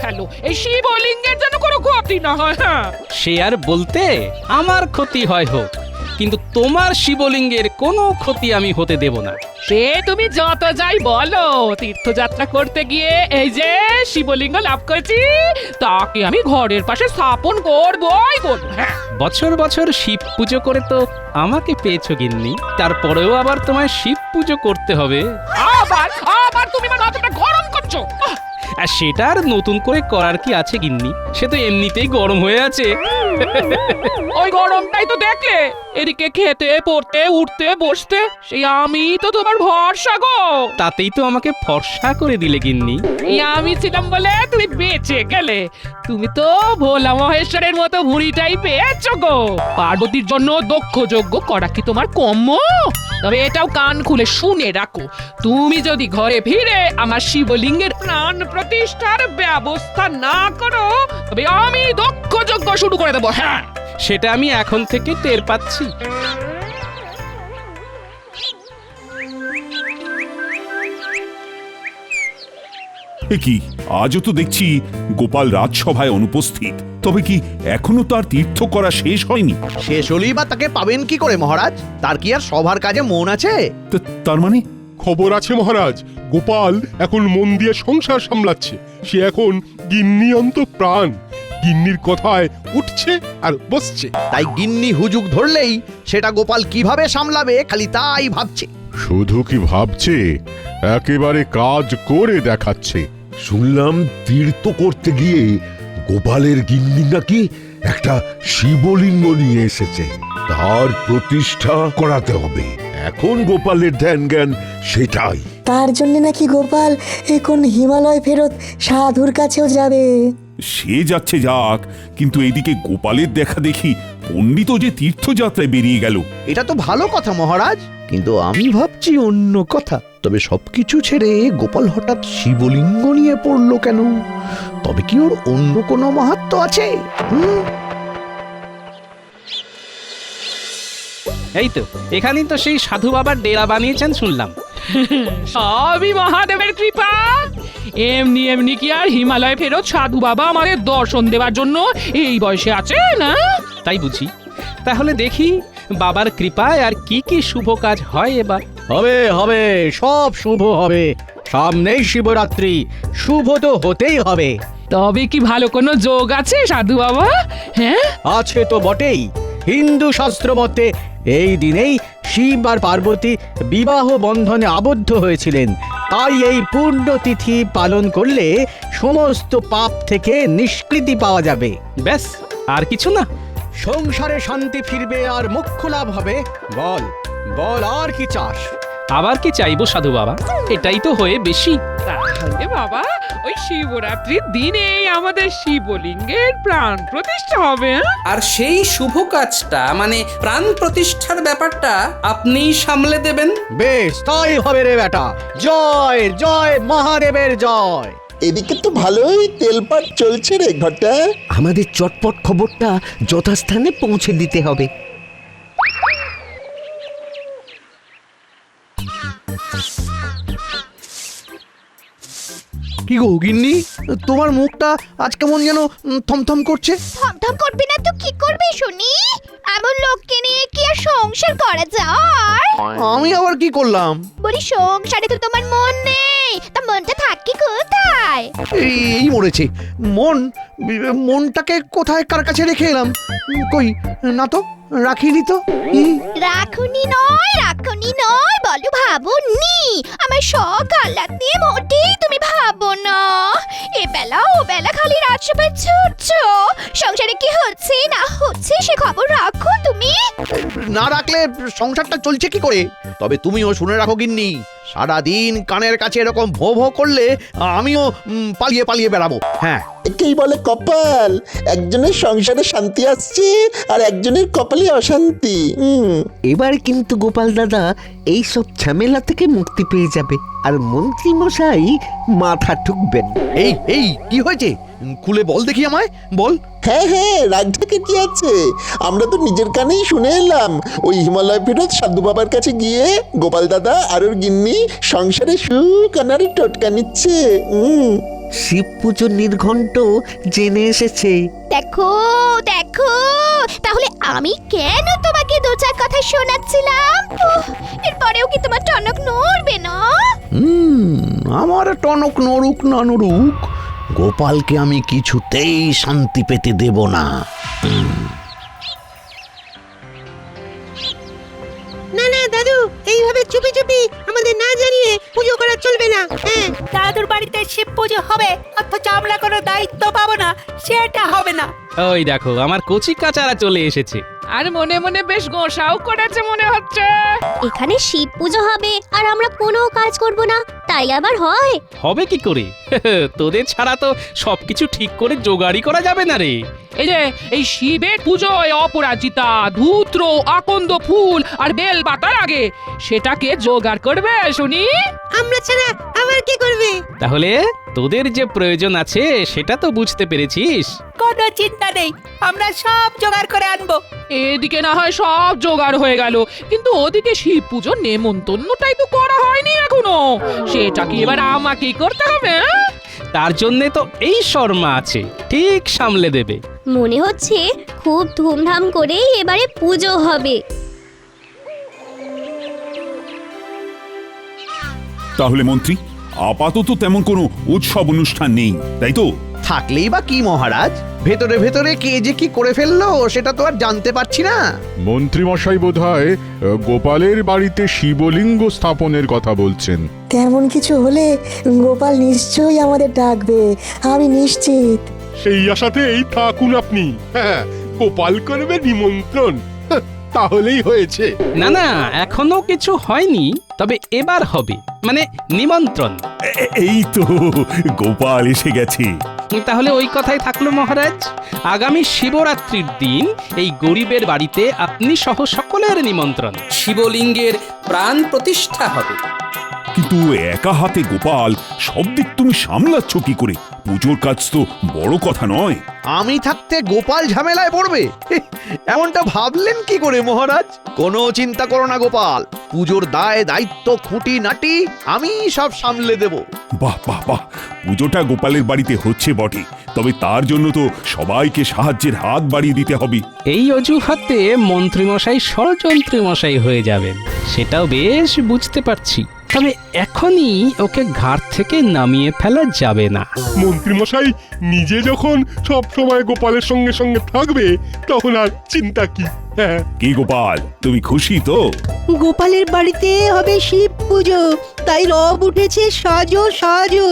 ফেলো, এই শিবলিঙ্গের যেন কোনো ক্ষতি না হয়। হ্যাঁ, সে আর বলতে, আমার ক্ষতি হয় হোক, কিন্তু তোমার শিবলিঙ্গের কোনো ক্ষতি আমি হতে দেব না। সে তুমি যত যাই বলো, তীর্থযাত্রা করতে গিয়ে এই যে শিবলিঙ্গ লাভ করেছি, তাকে আমি ঘরের পাশে স্থাপন করবই করবো। হ্যাঁ, বছর বছর শিব পুজো করে তো আমাকে পেয়েছো গিন্নি, তারপরেও আবার তোমায় শিব পুজো করতে হবে। আবার আবার তুমি আমার মাথাটা গরম করছো। আর সেটা আর নতুন করে করার কি আছে গিন্নি, সে তো এমনিতেই গরম হয়ে আছে। ওই গরমটাই তো দেখলে, এদিকে খেতে পড়তে উঠতে বসতে সেই আমি তো তোমার ভরসা গো। তাতেই তো আমাকে ফর্সা করে দিলে গিন্নি। এই আমি ছিলাম বলে তুমি বেঁচে গেলে। তুমি তো ভোলা মহেশ্বরের মতো ভুঁড়িটাই পেয়েছো গো। পার্বতীর জন্য দক্ষ যজ্ঞ করা কি তোমার কম্য? তবে এটাও কান খুলে শুনে রাখো, তুমি যদি ঘরে ফিরে আমার শিবলিঙ্গের প্রাণ প্রতিষ্ঠার ব্যবস্থা না করো, তবে আমি দক্ষ যজ্ঞ শুরু করে দেবো। হ্যাঁ, সেটা আমি এখন থেকে টের পাচ্ছি। এ কি, আজও তো দেখছি গোপাল রাজসভায় অনুপস্থিত। তবে কি এখনো তার তীর্থ করা শেষ হয়নি? শেষ হলেই বা তাকে পাবেন কি করে মহারাজ? তার কি আর সভার কাজে মন আছে? তার মানে খবর আছে মহারাজ, গোপাল এখন মন দিয়ে সংসার সামলাচ্ছে। সে এখন গিন্নি অন্ত প্রাণ, গিন্নির কথায় উঠছে আর বসছে। তাই গিন্নি হুজুগ ধরলেই সেটা গোপাল কিভাবে সামলাবে খালি তাই ভাবছে। শুধু কি ভাবছে, একেবারে কাজ করে দেখাচ্ছে। শুনলাম তীর্থ করতে গিয়ে গোপালের গিন্নি নাকি একটা শিবলিঙ্গ নিয়ে এসেছে, তার প্রতিষ্ঠা করাতে হবে। এখন গোপালের ধ্যান জ্ঞান সেটাই। তার জন্য নাকি গোপাল এখন হিমালয় ফেরত সাধুর কাছেও যাবে। সে যাচ্ছে যাক, কিন্তু এদিকে গোপালের দেখা দেখি পণ্ডিতও যে তীর্থযাত্রায় বেরিয়ে গেল। এটা তো ভালো কথা মহারাজ, কিন্তু আমি ভাবছি অন্য কথা। তবে সবকিছু ছেড়ে গোপাল হঠাৎ শিবলিঙ্গ নিয়ে পড়লো কেন? তবে কি ওর অন্য কোনো মাহাত্ম্য আছে? এই তো এখানেই তো সেই সাধু বাবার ডেরা বানিয়েছেন শুনলাম। সবই মহাদেবের কৃপা। এমনি এমনি কি আর হিমালয় ফেরত সাধু বাবা আমাদের দর্শন দেওয়ার জন্য এই বয়সে আছে না? তাই বুঝি। তাহলে দেখি বাবার কৃপায় আর কি কি শুভ কাজ হয় এবার। হবে হবে, সব শুভ হবে। সামনেই শিবরাত্রি, শুভ তো হতেই হবে। তবে কি ভালো কোনো যোগ আছে সাধু বাবা? হ্যাঁ, আছে তো বটেই। হিন্দু শাস্ত্র মতে এই দিনেই শিব আর পার্বতী বিবাহ বন্ধনে আবদ্ধ হয়েছিলেন। তাই এই পুণ্যতিথি পালন করলে সমস্ত পাপ থেকে নিষ্কৃতি পাওয়া যাবে। ব্যাস, আর কিছু না? সংসারে শান্তি ফিরবে আর মোক্ষ লাভ হবে। বল বল, আর কি চাস? আবার কি চাইবো সাধু বাবা, এটাই তো হয়ে বেশি। তাহলে বাবা ওই শিবরাত্রির দিনেই আমাদের শিবলিঙ্গের প্রাণ প্রতিষ্ঠা হবে। আর সেই শুভ কাজটা মানে প্রাণ প্রতিষ্ঠার ব্যাপারটা আপনিই সামলে দেবেন। বেশ, তাই হবে রে বেটা। জয় জয় মহাদেবের জয়। এদিকে তো ভালোই তেলপাট চলছে রে ঘটা। আমাদের চটপট খবরটা যথাস্থানে পৌঁছে দিতে হবে। কি গো গিন্নি, তোমার মুখটা আজ কেমন যেন থমথম করছে? থমথম করবি না তো কি করবি শুনি? এমন লোককে নিয়ে কি আর সংসার করা যায়? আমি আবার কি করলাম? বলি সংসারে তো তোমার মন নেই, তা মনটা থাকে কোথায়? এই মরেছে মনটাকে কোথায় কার কাছে রেখে এলাম? কই না তো, রাখিনি তো। রাখুনি নয় বলো ভাবনি। আমার শখ আহ্লাদ নিয়ে মোটেই তুমি ভাবো না। এ বেলা ও বেলা খালি রাজসভায় ছুটছো। সংসারে কি হচ্ছে না হচ্ছে সে খবর রাখো তুমি। না রাখলে সংসারটা চলছে কি করে? তবে তুমিও শুনে রাখো গিন্নি, সারাদিন কানের কাছে এরকম ভো ভো করলে আমিও পালিয়ে পালিয়ে বেড়াবো। হ্যাঁ, একেই বলে কপাল। একজনের সংসারে শান্তি আসছে আর একজনের কপালে অশান্তি। এবার কিন্তু গোপাল দাদা এই সব ঝামেলা থেকে মুক্তি পেয়ে যাবে আর মন্ত্রী মশাই মাথা ঠুকবেন। এই কি হয়েছে? খুলে বল দেখি আমায়, বল। হ্যাঁ, রাগটাকে কি আছে? আমরা তো নিজের কানেই শুনে এলাম ওই হিমালয় ফেরত সাধু বাবার কাছে গিয়ে গোপাল দাদা আর ওর গিন্নি সংসারে সুখ আনার টোটকা নিচ্ছে। শিব পুজো নির্ঘণ্ট জেনে এসেছে। দেখো দেখো, তাহলে আমি কেন তোমাকে দু চার কথা শোনাচ্ছিলাম? এরপরেও কি তোমার টনক নড়বে না? আমার টনক নড়ুক না নড়ুক, গোপালকে আমি কিছুতেই শান্তি পেতে দেব না। না না দাদু, এইভাবে চুপি চুপি আমাদের না জানিয়ে পুজো করা চলবে না। হ্যাঁ, দাদুর বাড়িতে শিব পুজো হবে অথচ আমরা কোনো দায়িত্ব পাবো না, সেটা হবে না। ওই দেখো আমার কচি কাচারা চলে এসেছে। আর মনে মনে বেশ গোসাও করেছে মনে হচ্ছে। এখানে শিব পুজো হবে আর আমরা কোনো কাজ করব না, তাই আবার হয়? হবে কি করে? তোদের ছাড়া তো সবকিছু ঠিক করে জোগাড়ই করা যাবে না রে। এই যে এই শিবের পুজোয় অপরাজিতা, ধূত্র, আকন্দ ফুল আর বেল পাতার আগে সেটাকে জোগাড় করবে শুনি। আমরা ছাড়া আবার কি করবে? তাহলে তোদের যে প্রয়োজন আছে সেটা তো বুঝতে পেরেছিস। কোনো চিন্তা নেই, আমরা সব জোগাড় করে আনবো। এদিকে না হয় সব জোগাড় হয়ে গেল, কিন্তু ওদিকে শিব পুজোর নেমন্তন্নটাই তো করা হয়নি এখনো। সেটা কি এবার আমাকেই করতে হবে? তার জন্যে তো এই শর্মা আছে, ঠিক সামলে দেবে। মনে হচ্ছে খুব ধুমধাম করেই এবারে পুজো হবে। তাহলে মন্ত্রী, আপাতত তেমন কোনো উৎসব অনুষ্ঠান নেই, তাই তো? থাকলেই বা কি মহারাজ, ভেতরে ভেতরে কে যে কি করে ফেললো সেটা তো আর জানতে পারছি না। মন্ত্রীমশাই বোধহয় গোপালের বাড়িতে শিবলিঙ্গ স্থাপনের কথা বলছেন। তেমন কিছু হলে গোপাল নিশ্চয়ই আমাদের ডাকবে, আমি নিশ্চিত। সেই আশাতেই থাকুন আপনি। হ্যাঁ, গোপাল করবে নিমন্ত্রণ, তাহলেই হয়েছে। না না, এখনো কিছু হয়নি, তবে এবার হবে, মানে নিমন্ত্রণ। এই তো গোপাল এসে গেছে। তাহলে ওই কথাই থাকলো মহারাজ, আগামী শিবরাত্রির দিন এই গরিবের বাড়িতে আপনি সহ সকলের নিমন্ত্রণ। শিবলিঙ্গের প্রাণ প্রতিষ্ঠা হবে। কিন্তু একা হাতে গোপাল সব দিক তুমি সামলাচ্ছ কি করে? পুজোর কাজ তো বড় কথা নয়। আমি থাকতে গোপাল ঝামেলায় পড়বে, এমনটা ভাবলেন কি করে মহারাজ? কোনো চিন্তা করো না গোপাল, পুজোর দায় দায়িত্ব খুঁটি নাটি আমি সব সামলে দেব। বাহ বাহ বাহ, পুজোটা গোপালের বাড়িতে হচ্ছে বটে, তবে তার জন্য তো সবাইকে সাহায্যের হাত বাড়িয়ে দিতে হবে। এই অজুহাতে মন্ত্রীমশাই ষড়যন্ত্রী মশাই হয়ে যাবেন, সেটাও বেশ বুঝতে পারছি। তবে এখনই ওকে ঘাট থেকে নামিয়ে ফেলা যাবে না। মন্ত্রীমশাই নিজে যখন সব সময় গোপালের সঙ্গে সঙ্গে থাকবে, তখন আর চিন্তা কি? হ্যাঁ, কি গোপাল, তুমি খুশি তো? গোপালের বাড়িতে হবে শিব পুজো, তাই রব উঠেছে সাজো সাজো।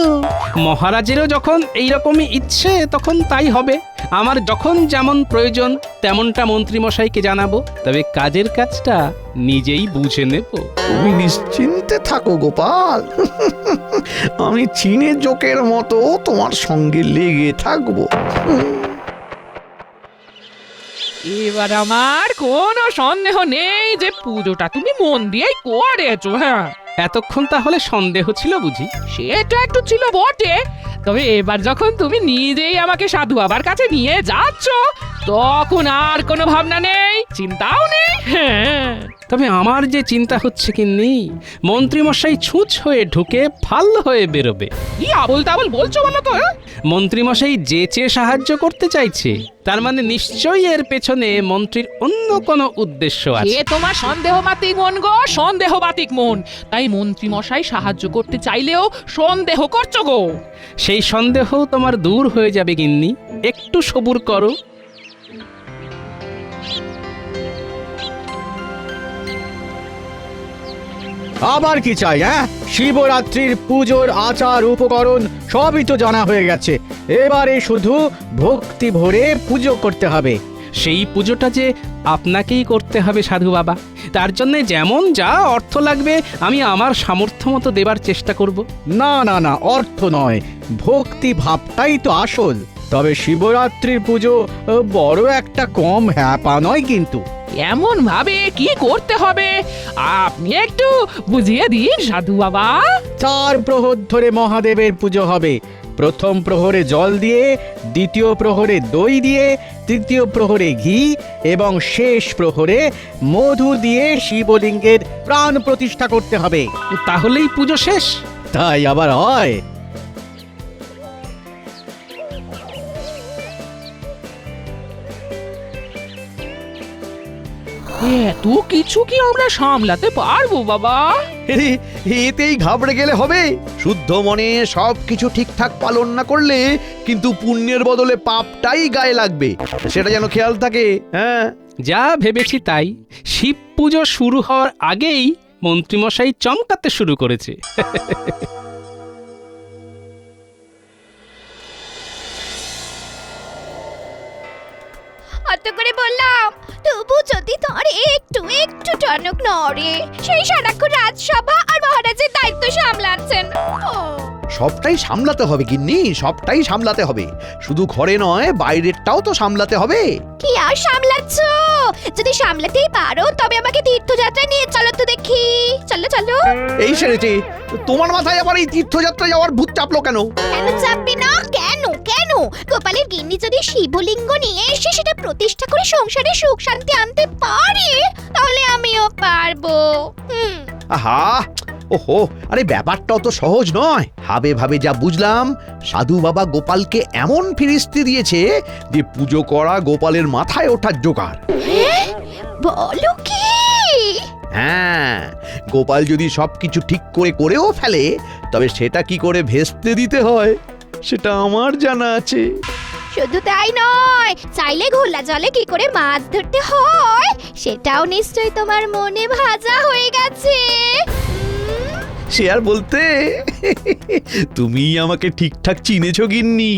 মহারাজেরও যখন এইরকমই ইচ্ছে তখন তাই হবে। আমার যখন যেমন প্রয়োজন তেমনটা মন্ত্রীমশাইকে জানাবো, তবে কাজের কাজটা নিজেই বুঝে নেব। তুমি নিশ্চিন্তে থাকো গোপাল, আমি চীনের জোকের মতো তোমার সঙ্গে লেগে থাকবো। এবার আমার কোনো সন্দেহ নেই যে পুজোটা তুমি মন দিয়েই করেছো। হ্যাঁ, এতক্ষণ তাহলে সন্দেহ ছিল বুঝি? সেটা একটু ছিল বটে, তবে এবার যখন তুমি নিজেই আমাকে সাধু বাবার কাছে নিয়ে যাচ্ছ, তখন আর কোনো ভাবনা নেই, চিন্তাও নেই। হ্যাঁ, তবে আমার যে চিন্তা হচ্ছে কি নেই, মন্ত্রীমশাই ছুঁচ হয়ে ঢুকে ফাল হয়ে বেরোবে। কি আবল তাবল বলছো বলো তো? মন্ত্রীমশাই যেচে সাহায্য করতে চাইছে, তার মানে নিশ্চয়ই এর পেছনে মন্ত্রীর অন্য কোনো উদ্দেশ্য আছে। এ তোমার সন্দেহবাতিক মন গো, সন্দেহবাতিক মন। তাই মন্ত্রী মশাই সাহায্য করতে চাইলেও সন্দেহ করছো গো। সেই সন্দেহ তোমার দূর হয়ে যাবে গিন্নি, একটু সবুর করো। আবার কি চাই? হ্যাঁ, শিবরাত্রির পুজোর আচার উপকরণ সবই তো জানা হয়ে গেছে, এবারে শুধু ভক্তি ভরে পুজো করতে হবে। সেই পুজোটা যে আপনাকেই করতে হবে সাধু বাবা, তার জন্য যেমন যা অর্থ লাগবে আমি আমার সামর্থ্য মতো দেবার চেষ্টা করব। না না না, অর্থ নয়, ভক্তি ভাবটাই তো আসল। তবে শিবরাত্রির পুজো বড় একটা কম হ্যাপা নয় কিন্তু। এমন ভাবে কি করতে হবে আপনি একটু বুঝিয়ে দিন সাধু বাবা। 4 প্রহর ধরে মহাদেবের পুজো হবে। প্রথম প্রহরে জল দিয়ে, দ্বিতীয় প্রহরে দই দিয়ে, তৃতীয় প্রহরে ঘি এবং শেষ প্রহরে মধু দিয়ে শিবলিঙ্গের প্রাণ প্রতিষ্ঠা করতে হবে। তাহলেই পুজো শেষ? তাই আবার হয়? এত কিছু কি আমরা সামলাতে পারবো বাবা? এতেই ঘাবড়ে গেলে হবে? শুদ্ধ মনে সব কিছু ঠিকঠাক পালন না করলে কিন্তু পুণ্যের বদলে পাপটাই গায়ে লাগবে, সেটা যেন খেয়াল থাকে। হ্যাঁ, যা ভেবেছি তাই। শিব পুজো শুরু হওয়ার আগেই মন্ত্রীমশাই চমকাতে শুরু করেছে। অত করে বললাম, তবু যদি তোর একটু একটু টনক নড়ে, সেই সারাক্ষণ রাজসভা আর মহারাজের দায়িত্ব সামলাচ্ছেন। সবটাই সামলাতে হবে গিন্নি, সবটাই সামলাতে হবে। শুধু ঘরে নয়, বাইরেরটাও তো সামলাতে হবে। কি আর সামলাচ্ছ? যদি সামলাতেই পারো তবে আমাকে তীর্থযাত্রায় নিয়ে চলো তো দেখি। চলো চলো। এই সেরেছে, তোমার মাথায় আবার এই তীর্থযাত্রা যাওয়ার ভূত চাপলো কেন? কেন চাপবে না? কেন কেন? গোপালের গিন্নি যদি শিবলিঙ্গ নিয়ে এসে সেটা প্রতিষ্ঠা করে সংসারে সুখ শান্তি আনতে পারে, তাহলে আমিও পারবো। আহা, ওহো, আরে ব্যাপারটাও তো সহজ নয়। ভাবে ভাবে যা বুঝলাম, সাধু বাবা গোপালকে এমন ফিরিস্তি দিয়েছে যে পুজো করা গোপালের মাথায় ওঠার জোগাড়। বলো কি? হ্যাঁ, গোপাল যদি সবকিছু ঠিক করে করেও ফেলে, তবে সেটা কি করে ভেস্তে দিতে হয় সেটা আমার জানা আছে। শুধু তাই নয়, চাইলে ঘোলা জলে কি করে মাছ ধরতে হয় সেটাও নিশ্চয়ই তোমার মনে ভাজা হয়ে গেছে। সে আর বলতে, তুমি আমাকে ঠিকঠাক চিনেছো গিন্নি।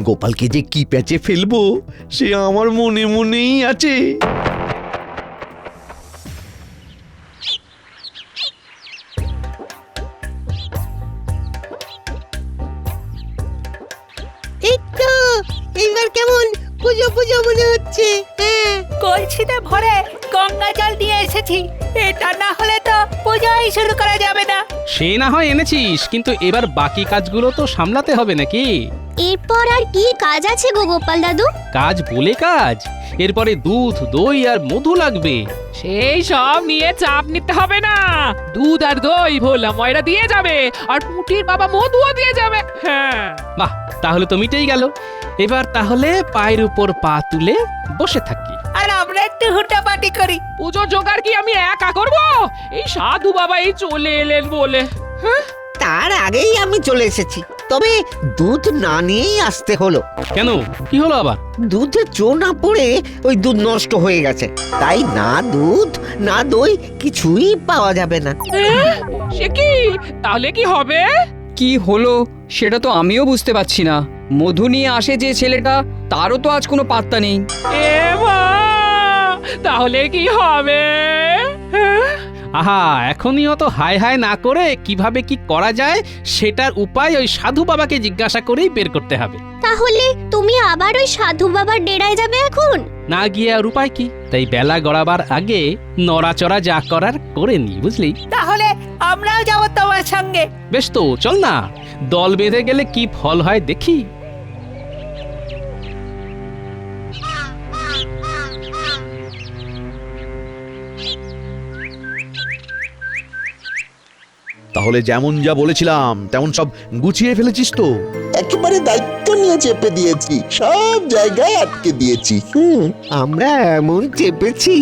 গোপালকে যে কি প্যাচে ফেলবো সে আমার মনে মনেই আছে। এই তো এইবার কেমন পুজো পুজো মনে হচ্ছে। হ্যাঁ, কলসিতে ভরে গঙ্গা জল দিয়ে এসেছি। এটা না হলে তো পূজাই শুরু করা যাবে না। সে না হয় এনেছিস, কিন্তু এবার বাকি কাজগুলো তো সামলাতে হবে নাকি? এরপর আর কি কাজ আছে গো গোপাল দাদু? কাজ বলে কাজ, এরপরে দুধ, দই আর মধু লাগবে। সেই সব নিয়ে চাপ নিতে হবে না। দুধ আর দই ভোলা ময়রা দিয়ে যাবে, আর পুটির বাবা মধুও দিয়ে যাবে। হ্যাঁ, বাহ, তাহলে তো মিটেই গেল। এবার তাহলে পায়ের উপর পা তুলে বসে থাকি। আর আমরা একটু হুটাপাটি করি। পুজোর জোগাড় কি আমি একা করব? এই সাধু বাবা এই চলে এলেন বলে। হ্যাঁ, তার আগেই আমি চলে এসেছি, তবে দুধ না নিয়েই আসতে হলো। কেন, কি হলো আবার? দুধে চো না পড়ে ওই দুধ নষ্ট হয়ে গেছে, তাই না দুধ না দই কিছুই পাওয়া যাবে না। সে কি? তাহলে কি হবে? কি হলো সেটা তো আমিও বুঝতে পারছি না। মধু নিয়ে আসে যে ছেলেটা, তারও তো আজ কোনো পাত্তা নেই। এ মা, তাহলে কি হবে? আহা, এখনই অত হায় হায় না করে কিভাবে কি করা যায় সেটার উপায় ওই সাধু বাবাকে জিজ্ঞাসা করেই বের করতে হবে। তাহলে তুমি আবার ওই সাধু বাবার ডেরায় যাবে এখন? না গিয়ে আর উপায় কি? তাই বেলা গড়াবার আগে নড়াচড়া যা করার করে নি, বুঝলি? তাহলে আমরাও যাব তোমার সঙ্গে। বেশ তো, চল না, দল বেঁধে গেলে কি ফল হয় দেখি। তাহলে যেমন যা বলেছিলাম তেমন সব গুছিয়ে ফেলেছিস তো? একেবারে দায়িত্ব নিয়ে চেপে দিয়েছি, সব জায়গায় আটকে দিয়েছি। আমরা এমন চেপেছি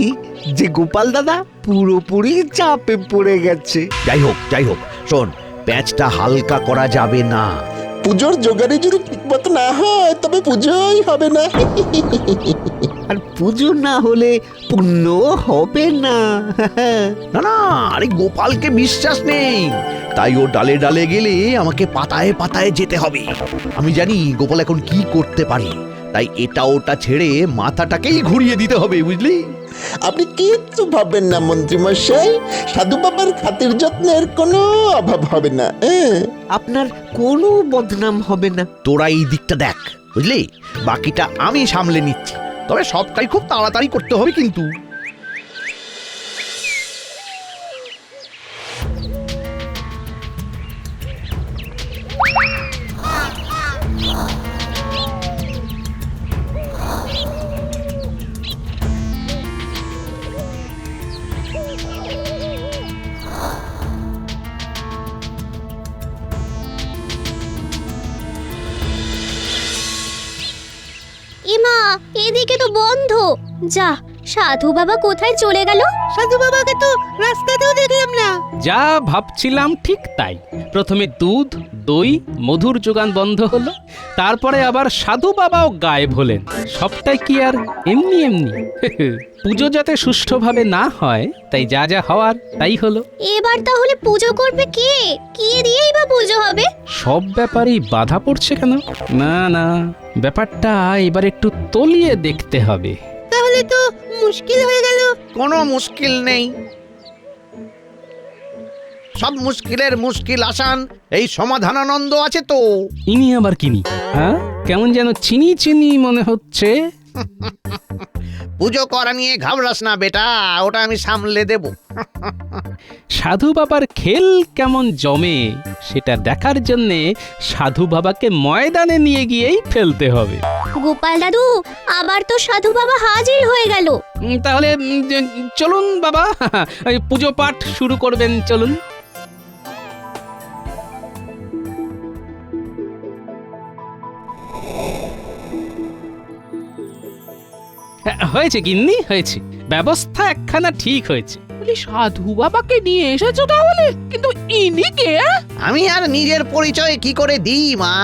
যে গোপাল দাদা পুরোপুরি চাপে পড়ে গেছে। যাই হোক, শোন, প্যাঁচটা হালকা করা যাবে না। পুজোর জোগাড়ে যদি ঠিকমতো না হয় তবে পুজোই হবে না। আর পুজো না হলে পুণ্য হবে না। না না, আরে গোপালকে বিশ্বাস নেই, তাই ও ডালে ডালে গেলে আমাকে পাতায় পাতায় যেতে হবে। আমি জানি গোপাল এখন কি করতে পারে, তাই এটা ওটা ছেড়ে মাথাটাকেই ঘুরিয়ে দিতে হবে, বুঝলি? আপনি কিচ্ছু ভাববেন না মন্ত্রী মশাই, সাধু বাবার খাতির যত্নের কোনো অভাব হবে না। আপনার কোনো বদনাম হবে না। তোরা এই দিকটা দেখ, বুঝলি? বাকিটা আমি সামলে নিচ্ছি, তবে সবটাই খুব তাড়াতাড়ি করতে হবে কিন্তু। এমা, এদিকে তো বন্ধ। যা, সাধু বাবা কোথায় চলে গেল? সাধু বাবাকে তো রাস্তাতেও দেখলাম না। যা ভাবছিলাম ঠিক তাই। প্রথমে দুধ, দই, মধুর যোগান বন্ধ হলো, তারপরে আবার সাধু বাবাও গায়েব হলেন। সবটাই কি আর এমনি এমনি? পুজো যাতে সুষ্ঠুভাবে না হয়, তাই যা যা হওয়ার তাই হলো। এবার তাহলে পুজো করবে কে? কি দিয়েই বা পুজো হবে? সব ব্যাপারেই বাধা পড়ছে কেন? না না, ব্যাপারটা এবার একটু তলিয়ে দেখতে হবে। তাহলে তো মুশকিল হয়ে গেল। কোনো মুশকিল নেই, সব মুশকিলের মুশকিল আসান এই সমাধানানন্দ আছে তো। ইনি আবার কিনি? হ্যাঁ, কেমন যেন চিনি চিনি মনে হচ্ছে। পুজো করা নিয়ে ঘাবড়াস না বেটা, ওটা আমি সামলে দেব। সাধু বাবার খেল কেমন জমে সেটা দেখার জন্যে সাধু বাবাকে ময়দানে নিয়ে গিয়েই ফেলতে হবে। গোপাল দাদু, আবার তো সাধু বাবা হাজির হয়ে গেল। তাহলে চলুন বাবা, ওই পুজো পাঠ শুরু করবেন, চলুন। হয়েছে গিন্নি, হয়েছে। ব্যবস্থা একখানা ঠিক হয়েছে। বলি সাধু বাবাকে নিয়ে এসেছো তাহলে? কিন্তু ইনি কে? আমি আর নিজের পরিচয় কি করে দিই মা?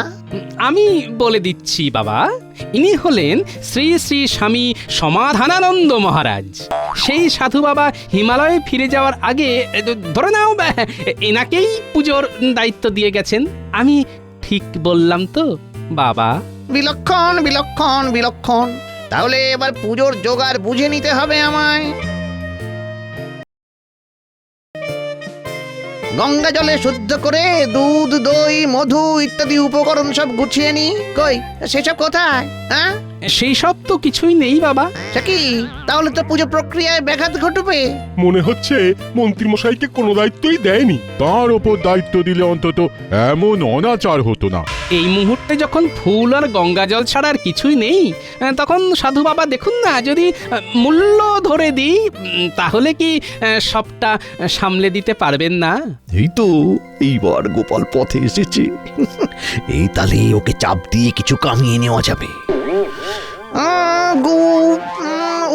আমি বলে দিচ্ছি বাবা, ইনি হলেন শ্রী শ্রী স্বামী সমাধানানন্দ মহারাজ। সেই সাধু বাবা হিমালয়ে ফিরে যাওয়ার আগে ধরে নাও এনাকেই পুজোর দায়িত্ব দিয়ে গেছেন। আমি ঠিক বললাম তো বাবা? বিলক্ষণ বিলক্ষণ বিলক্ষণ। তাহলে এবার পুজোর জোগাড় বুঝে নিতে হবে আমায়। গঙ্গা জলে শুদ্ধ করে দুধ, দই, মধু ইত্যাদি উপকরণ সব গুছিয়ে নি। কই সেসব কোথায়? হ্যাঁ, সেই সব তো কিছুই নেই বাবা। সে কি? তাহলে তো পুজো প্রক্রিয়ায় ব্যাঘাত ঘটবে। মনে হচ্ছে মন্ত্রীমশাইকে কোনো দায়িত্বই দেয়নি। তার ওপর দায়িত্ব দিলে অন্তত এমন অনাচার হতো না। এই মুহূর্তে যখন ফুল আর গঙ্গা জল ছাড়া আর কিছুই নেই, তখন সাধু বাবা দেখুন না, যদি মূল্য ধরে দিই তাহলে কি সবটা সামলে দিতে পারবেন না? এই তো এইবার গোপাল পথে এসেছে। এই তালে ওকে চাপ দিয়ে কিছু কামিয়ে নেওয়া যাবে।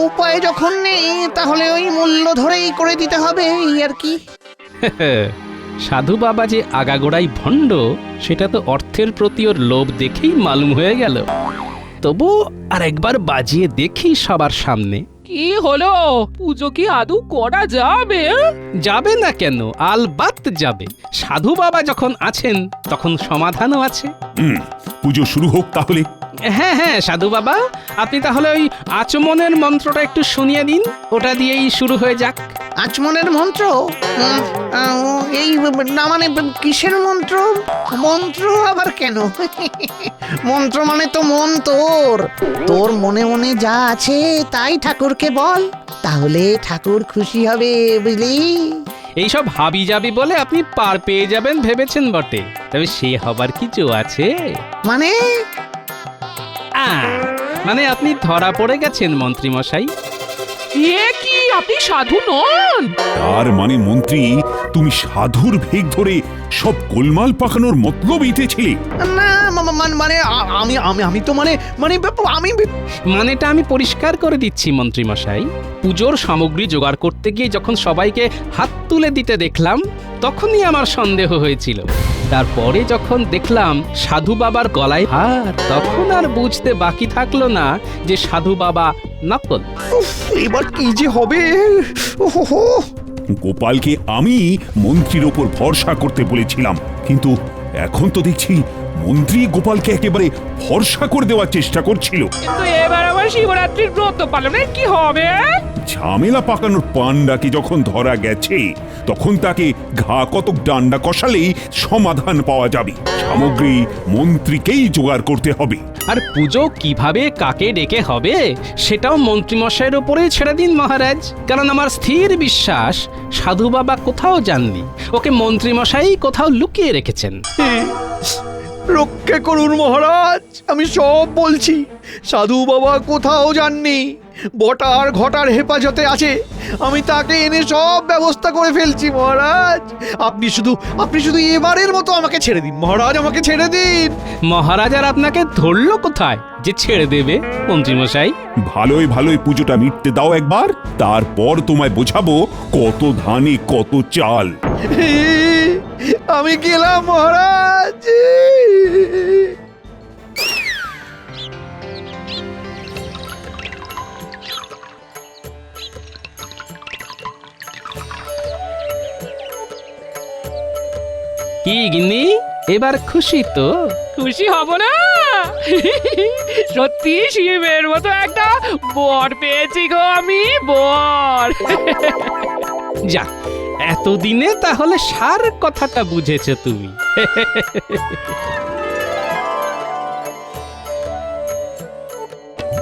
উপায় যখন নেই তাহলে ওই মূল্য ধরেই করে দিতে হবে, এই আর কি। সাধু বাবা যে আগাগোড়াই ভণ্ড সেটা তো অর্থের প্রতি ওর লোভ দেখেই মালুম হয়ে গেল। তবু আর একবার বাজিয়ে দেখি সবার সামনে। কি হলো? পুজো কি আদৌ করা যাবে? যাবে না কেন? আলবাত যাবে। সাধু বাবা যখন আছেন তখন সমাধানও আছে। পুজো শুরু হোক তাহলে। হ্যাঁ হ্যাঁ, সাধু বাবা আপনি তাহলে ওই আচমনের মন্ত্রটা একটু শুনিয়ে দিন, ওটা দিয়েই শুরু হয়ে যাক। আচমনের মন্ত্র? এই না মানে কিসের মন্ত্র? মন্ত্র আবার কেন? মন্ত্র মানে তো মন তোর। তোর মনে মনে যা আছে তাই ঠাকুরকে বল, তাহলে ঠাকুর খুশি হবে, বুঝলি? এইসব হাবি যাবি বলে আপনি পার পেয়ে যাবেন ভেবেছেন বটে, তবে সে হবার কিছু আছে? মানে মানে আপনি ধরা পড়ে গেছেন মন্ত্রী মশাই। এ কি, আপনি সাধু নন? তার মানে মন্ত্রী, তুমি সাধুর ভেগ ধরে সব গোলমাল পাকানোর মতলব ইতেছিলে? না মানে আমি তো মানেটা আমি পরিষ্কার করে দিচ্ছি মন্ত্রী মশাই। পুজোর সামগ্রী জোগাড় করতে গিয়ে যখন সবাইকে হাত তুলে দিতে দেখলাম তখনই আমার সন্দেহ হয়েছিল। তারপরে যখন দেখলাম সাধু বাবার গলায় হার, তখন আর বুঝতে বাকি থাকলো না যে সাধু বাবা নকল। এবার কি যে হবে? গোপালকে আমি মন্ত্রীর ওপর ভরসা করতে বলেছিলাম, কিন্তু এখন তো দেখছি মন্ত্রী গোপালকে একেবারে ভরসা করে দেওয়ার চেষ্টা করছিল। কিন্তু এবার আবার শিবরাত্রির ব্রত পালনের কি হবে? ঝামেলা পাকানোর পান্ডাকে যখন ধরা গেছে তখন তাকে ঘা কতক ডান্ডা কষালেই সমাধান পাওয়া যাবে। সামগ্রী মন্ত্রীকেই জোগাড় করতে হবে। আর পুজো কিভাবে কাকে ডেকে হবে সেটাও মন্ত্রীমশাইয়ের ওপরেই ছেড়ে দিন মহারাজ, কারণ আমার স্থির বিশ্বাস সাধু বাবা কোথাও যাননি, ওকে মন্ত্রীমশাই কোথাও লুকিয়ে রেখেছেন। রক্ষা করুন মহারাজ, আমি সব বলছি, সাধু বাবা কোথাও যাননি। বটার ঘটার হেফাজতে আছে। আমি তাকে এনে সব ব্যবস্থা করে ফেলছি মহারাজ। আপনি শুধু এবারের মতো আমাকে ছেড়ে দিন মহারাজ, আমাকে ছেড়ে দিন। মহারাজ আর আপনাকে ধরলো কোথায় যে ছেড়ে দেবে মন্ত্রীমশাই? ভালোই ভালোই পুজোটা মিটতে দাও একবার, তারপর তোমায় বোঝাবো কত ধানে কত চাল। আমি গেলাম মহারাজ। কি গিন্নি, এবার খুশি তো? খুশি হব না? সত্যি শিবের মতো একটা বর পেয়েছি গো আমি, বর। যাক, এতদিনে তাহলে সার কথাটা বুঝেছো তুমি।